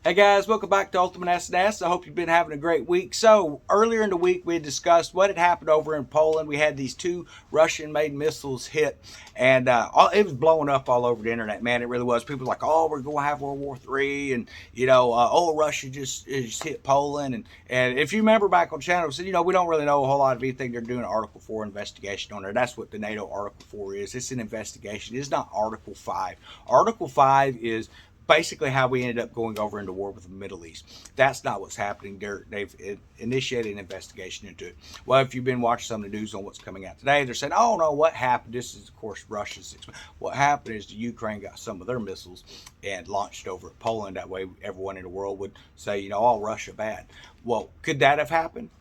Hey guys, welcome back to Ultimate SNS. I hope you've been having a great week. So earlier in the week, we had discussed what had happened over in Poland. We had these two Russian-made missiles hit, and it was blowing up all over the internet. Man, it really was. People were like, "Oh, we're going to have World War III," and "Oh, Russia just hit Poland." And if you remember back on the channel, we said, we don't really know a whole lot of anything. They're doing an Article 4 investigation on there. That's what the NATO Article 4 is. It's an investigation. It's not Article 5. Article 5 is basically how we ended up going over into war with the Middle East. That's not what's happening. They've initiated an investigation into it. Well, if you've been watching some of the news on what's coming out today, they're saying, "Oh no, what happened?" This is, of course, Russia's. What happened is the Ukraine got some of their missiles and launched over at Poland. That way, everyone in the world would say, "All Russia bad." Well, could that have happened?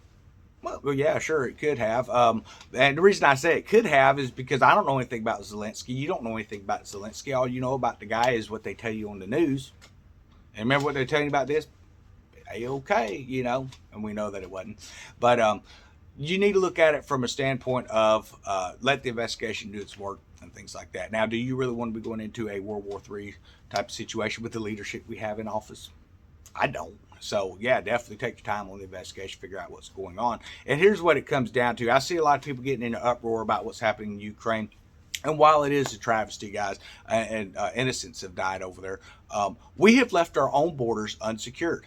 Well, yeah, sure, it could have. And the reason I say it could have is because I don't know anything about Zelensky. You don't know anything about Zelensky. All you know about the guy is what they tell you on the news. And remember what they're telling you about this? A-okay, and we know that it wasn't. But you need to look at it from a standpoint of let the investigation do its work and things like that. Now, do you really want to be going into a World War III type of situation with the leadership we have in office? I don't. So, yeah, definitely take your time on the investigation, figure out what's going on. And here's what it comes down to. I see a lot of people getting in an uproar about what's happening in Ukraine. And while it is a travesty, guys, and innocents have died over there, we have left our own borders unsecured.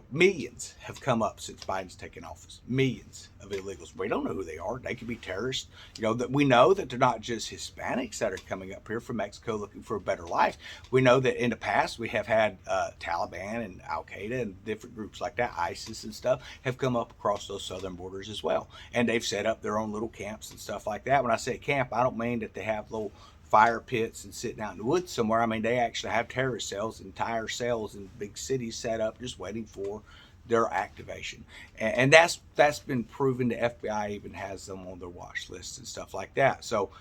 Millions have come up since Biden's taken office. Millions of illegals. We don't know who they are. They could be terrorists. That we know that they're not just Hispanics that are coming up here from Mexico looking for a better life. We know that in the past we have had Taliban and Al Qaeda and different groups like that, ISIS and stuff, have come up across those southern borders as well. And they've set up their own little camps and stuff like that. When I say camp, I don't mean that they have little fire pits and sitting out in the woods somewhere. I mean, they actually have terrorist cells, entire cells in big cities set up just waiting for their activation. And that's been proven. The FBI even has them on their watch lists and stuff like that. So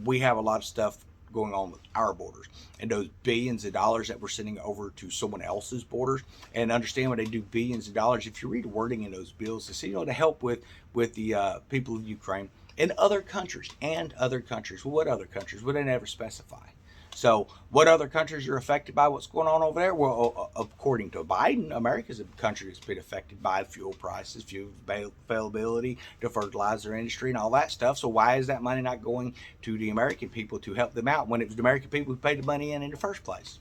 we have a lot of stuff going on with our borders and those billions of dollars that we're sending over to someone else's borders. And understand when they do billions of dollars, if you read the wording in those bills, they say, to help with the people of Ukraine and other countries. Well, what other countries? Well, they never specify. So what other countries are affected by what's going on over there? Well, according to Biden, America's a country that's been affected by fuel prices, fuel availability, the fertilizer industry, and all that stuff. So why is that money not going to the American people to help them out when it was the American people who paid the money in the first place?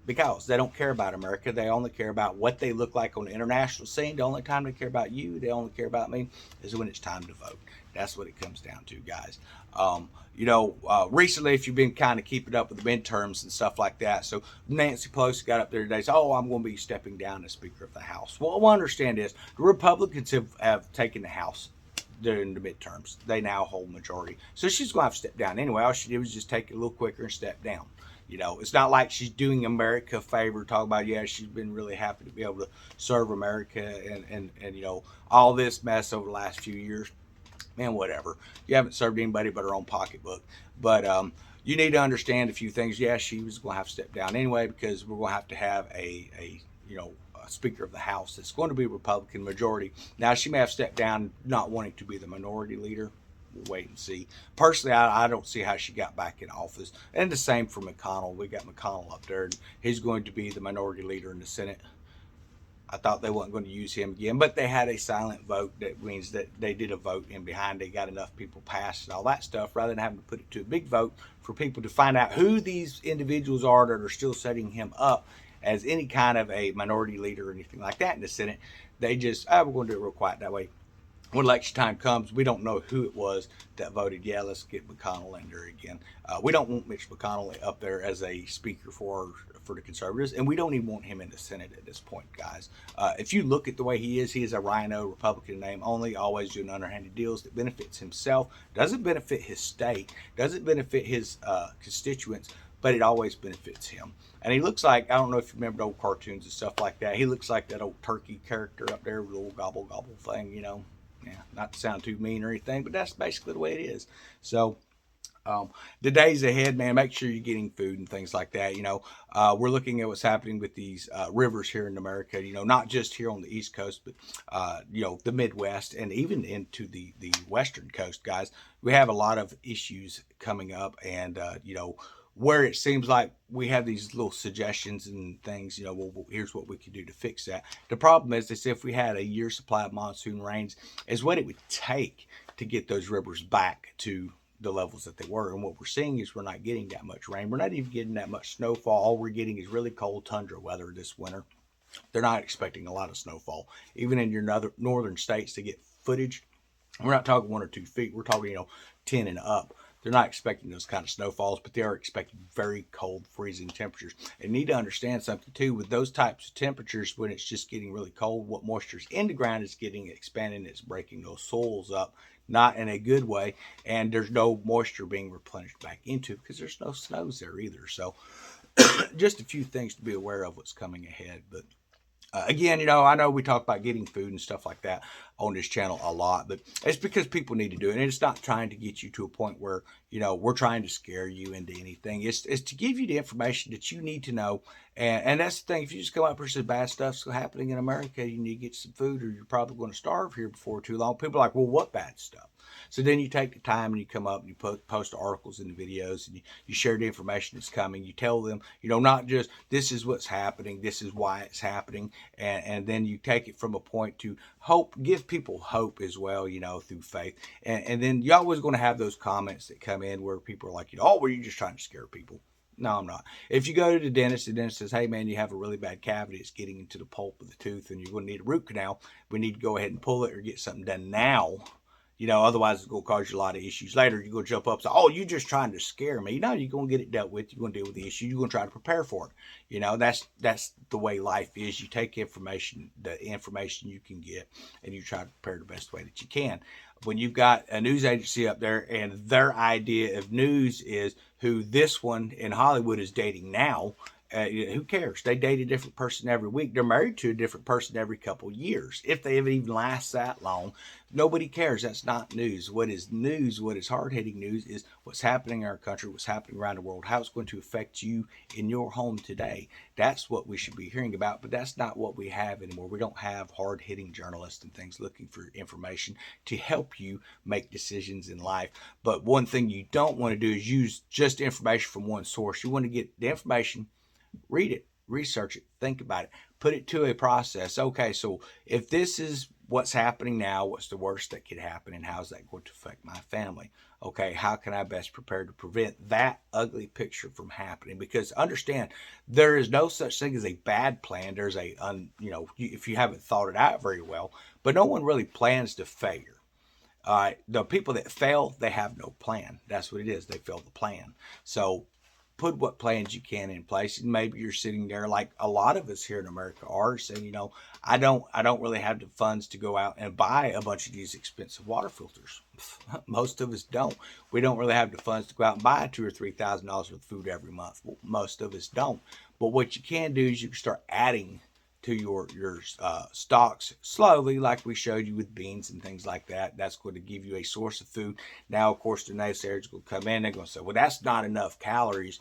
Because they don't care about America. They only care about what they look like on the international scene. The only time they care about you, they only care about me, is when it's time to vote. That's what it comes down to, guys. Recently, if you've been kind of keeping up with the midterms and stuff like that, so Nancy Pelosi got up there today and said, "Oh, I'm going to be stepping down as Speaker of the House." Well, I understand this. The Republicans have taken the House during the midterms. They now hold majority. So she's going to have to step down anyway. All she did was just take it a little quicker and step down. It's not like she's doing America a favor, talking about, she's been really happy to be able to serve America and all this mess over the last few years. Man, whatever. You haven't served anybody but her own pocketbook. But you need to understand a few things. Yeah, she was going to have to step down anyway because we're going to have a Speaker of the House that's going to be Republican majority. Now, she may have stepped down not wanting to be the minority leader. We'll wait and see. Personally, I don't see how she got back in office. And the same for McConnell. We got McConnell up there, and he's going to be the minority leader in the Senate. I thought they weren't going to use him again, but they had a silent vote. That means that they did a vote in behind. They got enough people passed and all that stuff, rather than having to put it to a big vote for people to find out who these individuals are that are still setting him up as any kind of a minority leader or anything like that in the Senate. They just, we're going to do it real quiet that way. When election time comes, we don't know who it was that voted, let's get McConnell in there again. We don't want Mitch McConnell up there as a speaker for the conservatives, and we don't even want him in the Senate at this point, guys. If you look at the way he is a rhino, Republican name only, always doing underhanded deals that benefits himself, doesn't benefit his state, doesn't benefit his constituents, but it always benefits him. And he looks like, I don't know if you remember old cartoons and stuff like that, he looks like that old turkey character up there with the old gobble gobble thing, Yeah, not to sound too mean or anything, but that's basically the way it is. So the days ahead, man, make sure you're getting food and things like that. We're looking at what's happening with these rivers here in America, not just here on the East Coast, but, the Midwest and even into the Western coast, guys. We have a lot of issues coming up, and, where it seems like we have these little suggestions and things, well, here's what we could do to fix that. The problem is if we had a year supply of monsoon rains, is what it would take to get those rivers back to the levels that they were. And what we're seeing is we're not getting that much rain. We're not even getting that much snowfall. All we're getting is really cold tundra weather this winter. They're not expecting a lot of snowfall. Even in your northern states to get footage, we're not talking 1 or 2 feet. We're talking, 10 and up. They're not expecting those kind of snowfalls, but they are expecting very cold, freezing temperatures. And need to understand something too, with those types of temperatures, when it's just getting really cold, what moisture's in the ground is getting expanded. It's breaking those soils up, not in a good way. And there's no moisture being replenished back into because there's no snows there either. So just a few things to be aware of what's coming ahead. But again, I know we talk about getting food and stuff like that on this channel a lot, but it's because people need to do it. And it's not trying to get you to a point where, we're trying to scare you into anything. It's to give you the information that you need to know. And that's the thing. If you just come up and say bad stuff's happening in America, you need to get some food or you're probably going to starve here before too long. People are like, well, what bad stuff? So then you take the time and you come up and you post articles and videos and you share the information that's coming. You tell them, not just this is what's happening, this is why it's happening. And then you take it from a point to hope, give people hope as well, through faith. And then you're always going to have those comments that come in where people are like, oh, well, you're just trying to scare people. No, I'm not. If you go to the dentist says, hey, man, you have a really bad cavity. It's getting into the pulp of the tooth and you're going to need a root canal. We need to go ahead and pull it or get something done now. Otherwise it's going to cause you a lot of issues later. You're going to jump up and say, oh, you're just trying to scare me. No, you're going to get it dealt with. You're going to deal with the issue. You're going to try to prepare for it. That's the way life is. You take the information you can get, and you try to prepare the best way that you can. When you've got a news agency up there and their idea of news is who this one in Hollywood is dating now, who cares? They date a different person every week. They're married to a different person every couple years. If they even last that long, nobody cares. That's not news. What is news, what is hard-hitting news, is what's happening in our country, what's happening around the world, how it's going to affect you in your home today. That's what we should be hearing about, but that's not what we have anymore. We don't have hard-hitting journalists and things looking for information to help you make decisions in life. But one thing you don't want to do is use just information from one source. You want to get the information, read it, research it, think about it, put it to a process. Okay, so if this is what's happening now, what's the worst that could happen, and how's that going to affect my family? Okay, how can I best prepare to prevent that ugly picture from happening? Because understand, there is no such thing as a bad plan. There's if you haven't thought it out very well, but no one really plans to failure. The people that fail, they have no plan. That's what it is. They fail the plan. So put what plans you can in place. And maybe you're sitting there like a lot of us here in America are saying, I don't really have the funds to go out and buy a bunch of these expensive water filters. Most of us don't. We don't really have the funds to go out and buy $2,000 or $3,000 worth of food every month. Well, most of us don't. But what you can do is you can start adding to your stocks slowly, like we showed you with beans and things like that. That's going to give you a source of food. Now, of course, the naysayers will come in. They're going to say, well, that's not enough calories,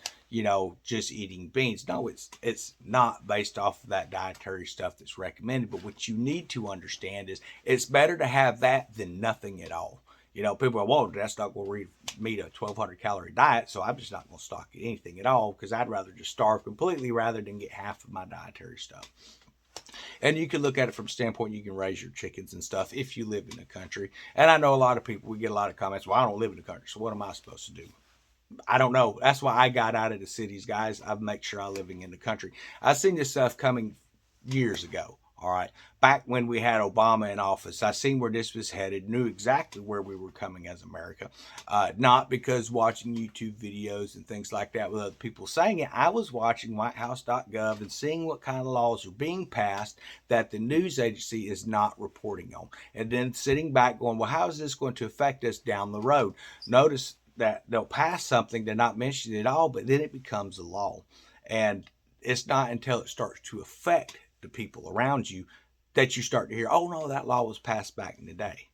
just eating beans. No, it's not, based off of that dietary stuff that's recommended. But what you need to understand is it's better to have that than nothing at all. People are, well, that's not going to meet a 1,200 calorie diet, so I'm just not going to stock anything at all because I'd rather just starve completely rather than get half of my dietary stuff. And you can look at it from a standpoint, you can raise your chickens and stuff if you live in the country. And I know a lot of people, we get a lot of comments, well, I don't live in the country, so what am I supposed to do? I don't know. That's why I got out of the cities, guys. I make sure I'm living in the country. I've seen this stuff coming years ago. All right. Back when we had Obama in office, I seen where this was headed, knew exactly where we were coming as America. Not because watching YouTube videos and things like that with other people saying it. I was watching whitehouse.gov and seeing what kind of laws are being passed that the news agency is not reporting on. And then sitting back going, well, how is this going to affect us down the road? Notice that they'll pass something, they're not mentioning it all, but then it becomes a law. And it's not until it starts to affect the people around you that you start to hear, oh no, that law was passed back in the day.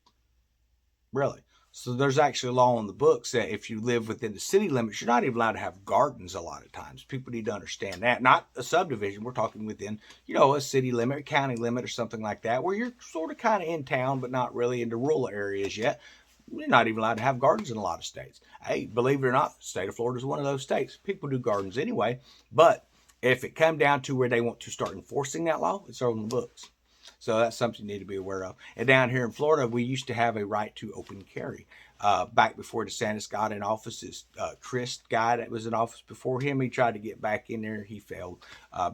Really? So there's actually a law in the books that if you live within the city limits, you're not even allowed to have gardens a lot of times. People need to understand that. Not a subdivision. We're talking within, a city limit, a county limit or something like that, where you're sort of kind of in town, but not really into rural areas yet. You're not even allowed to have gardens in a lot of states. Hey, believe it or not, the state of Florida is one of those states. People do gardens anyway, but if it come down to where they want to start enforcing that law, it's on the books. So that's something you need to be aware of. And down here in Florida, we used to have a right to open carry. Back before DeSantis got in office, this Chris guy that was in office before him, he tried to get back in there. He failed.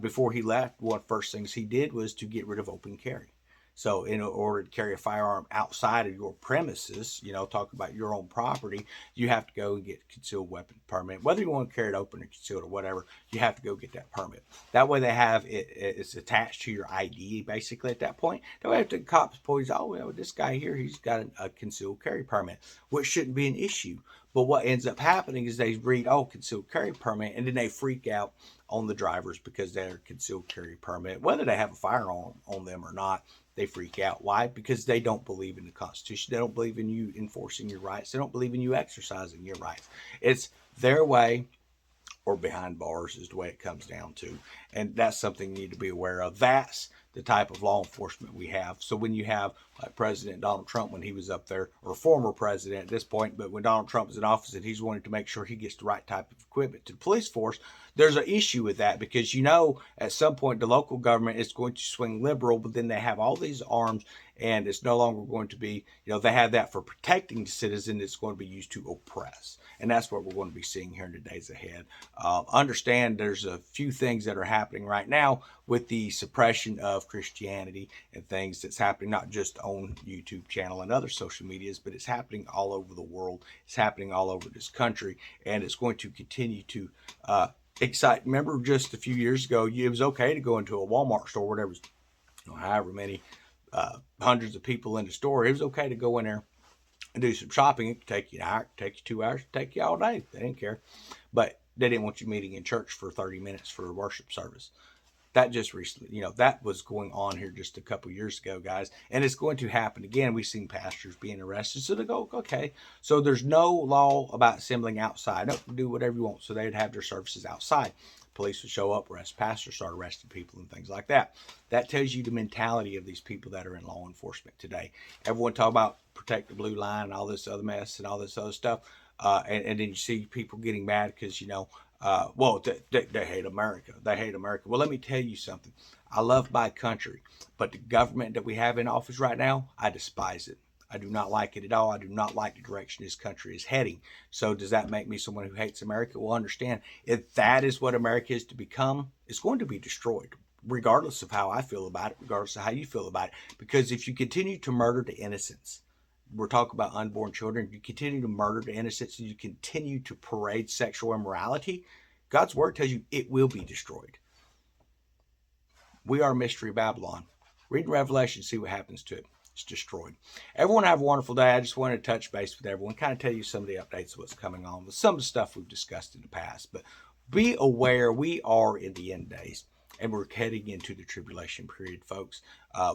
Before he left, one of the first things he did was to get rid of open carry. So in order to carry a firearm outside of your premises, talk about your own property, you have to go and get a concealed weapon permit. Whether you want to carry it open or concealed or whatever, you have to go get that permit. That way they have it's attached to your ID basically at that point. That way if the cops point, oh, well, this guy here, he's got a concealed carry permit, which shouldn't be an issue. But what ends up happening is they read, oh, concealed carry permit, and then they freak out on the drivers because they're concealed carry permit. Whether they have a firearm on them or not, they freak out. Why? Because they don't believe in the Constitution. They don't believe in you enforcing your rights. They don't believe in you exercising your rights. It's their way or behind bars is the way it comes down to. And that's something you need to be aware of. That's the type of law enforcement we have. So when you have like President Donald Trump when he was up there, or former president at this point, but when Donald Trump was in office and he's wanting to make sure he gets the right type of equipment to the police force, there's an issue with that because at some point the local government is going to swing liberal, but then they have all these arms and it's no longer going to be, they have that for protecting the citizen. It's going to be used to oppress. And that's what we're going to be seeing here in the days ahead. Understand there's a few things that are happening right now with the suppression of Christianity and things that's happening not just on YouTube channel and other social medias, but it's happening all over the world. It's happening all over this country, and it's going to continue to excite. Remember just a few years ago, it was okay to go into a Walmart store, whatever, however many hundreds of people in the store. It was okay to go in there and do some shopping. It could take you an hour, it could take you 2 hours, it could take you all day. They didn't care. But they didn't want you meeting in church for 30 minutes for a worship service. That just recently, that was going on here just a couple years ago, guys. And it's going to happen again. We've seen pastors being arrested. So they go, okay. So there's no law about assembling outside. No, do whatever you want. So they'd have their services outside. Police would show up, arrest pastors, start arresting people and things like that. That tells you the mentality of these people that are in law enforcement today. Everyone talk about protect the blue line and all this other mess and all this other stuff. And then you see people getting mad because, they hate America. They hate America. Well, let me tell you something. I love my country, but the government that we have in office right now, I despise it. I do not like it at all. I do not like the direction this country is heading. So does that make me someone who hates America? Well, understand, if that is what America is to become, it's going to be destroyed, regardless of how I feel about it, regardless of how you feel about it. Because if you continue to murder the innocents, we're talking about unborn children, you continue to murder the innocents, and you continue to parade sexual immorality, God's word tells you it will be destroyed. We are Mystery Babylon. Read Revelation, see what happens to it. It's destroyed. Everyone have a wonderful day. I just wanted to touch base with everyone, kind of tell you some of the updates of what's coming on with some of the stuff we've discussed in the past. But be aware, we are in the end days, and we're heading into the tribulation period, folks,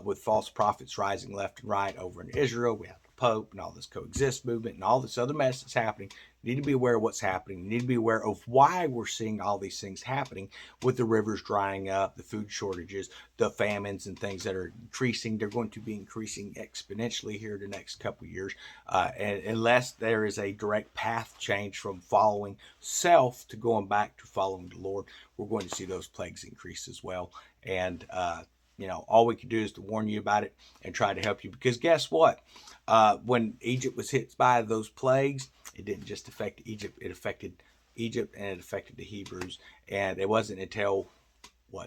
with false prophets rising left and right over in Israel. We have the Pope and all this coexist movement and all this other mess that's happening. You need to be aware of what's happening. You need to be aware of why we're seeing all these things happening with the rivers drying up, the food shortages, the famines and things that are increasing. They're going to be increasing exponentially here the next couple of years. And unless there is a direct path change from following self to going back to following the Lord, we're going to see those plagues increase as well. And, all we can do is to warn you about it and try to help you. Because guess what? When Egypt was hit by those plagues, it didn't just affect Egypt. It affected Egypt and it affected the Hebrews. And it wasn't until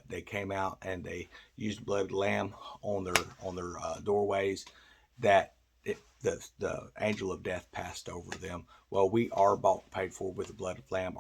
they came out and they used the blood of the lamb on their doorways that the angel of death passed over them. Well, we are bought and paid for with the blood of the lamb.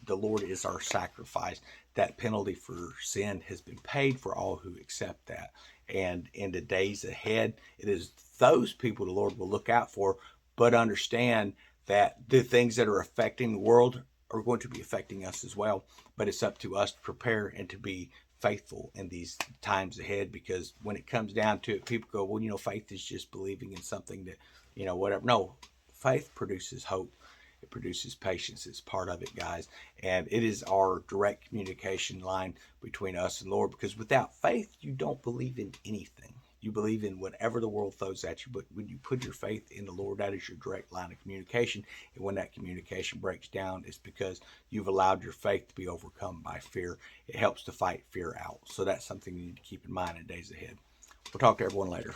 The Lord is our sacrifice. That penalty for sin has been paid for all who accept that. And in the days ahead, it is those people the Lord will look out for, but understand that the things that are affecting the world are going to be affecting us as well. But it's up to us to prepare and to be faithful in these times ahead, because when it comes down to it, people go, well, faith is just believing in something that, whatever. No, faith produces hope. It produces patience. It's part of it, guys. And it is our direct communication line between us and Lord, because without faith, you don't believe in anything. You believe in whatever the world throws at you, but when you put your faith in the Lord, that is your direct line of communication. And when that communication breaks down, it's because you've allowed your faith to be overcome by fear. It helps to fight fear out. So that's something you need to keep in mind in days ahead. We'll talk to everyone later.